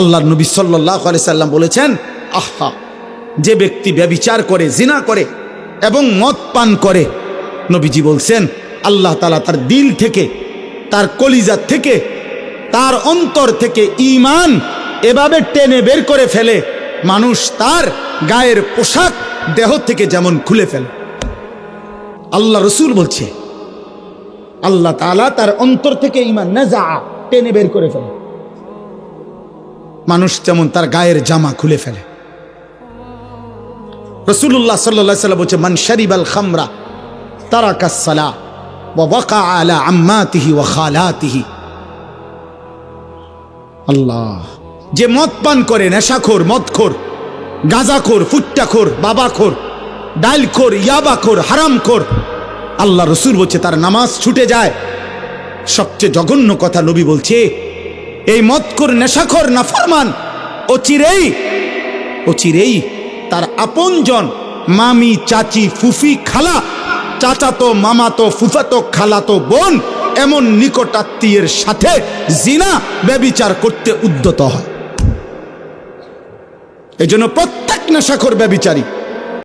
আল্লাহর নবী সাল্লাল্লাহু আলাইহি সাল্লাম বলেছেন, আহা, যে ব্যক্তি ব্যভিচার করে, জিনা করে এবং মদ পান করে, নবীজি বলছেন আল্লাহ তাআলা তার দিল থেকে, তার কলিজা থেকে, তার অন্তর থেকে ঈমান এভাবে টেনে বের করে ফেলে, মানুষ তার গায়ের পোশাক দেহ থেকে যেমন খুলে ফেলে। আল্লাহ রসুল বলছে আল্লাহ তাআলা তার অন্তর থেকে ঈমান নাযা টেনে বের করে ফেলে, মানুষ যেমন তার গায়ের জামা খুলে ফেলে। রাসূলুল্লাহ সাল্লাল্লাহু আলাইহি ওয়াসাল্লাম বলছে, মান শারিবাল খামরা তারাকাস সালাহ ওয়া ওয়াকা আলা আম্মাতিহি ওয়া খালাতিহি। আল্লাহ, যে মদ পান করে, নেশাখোর, মদখোর, গাঁজাখোর, ফুট্টাখোর, বাবাখোর, ডাইলখোর, ইয়াবাখোর, হারামখোর, আল্লাহ রসুল বলছে তার নামাজ ছুটে যায়। সবচেয়ে জঘন্য কথা নবী বলছে, এই মদখোর, নেশাখোর, নাফরমান অচিরেই তার আপনজন, মামি, চাচি, ফুফি, খালা, চাচাতো, মামাতো, ফুফাতো, খালাতো বোন, এমন নিকট আত্মীয়ের সাথে জিনা, ব্যভিচার করতে উদ্যত হয়। এজন্য প্রত্যেক নেশাখোর ব্যভিচারী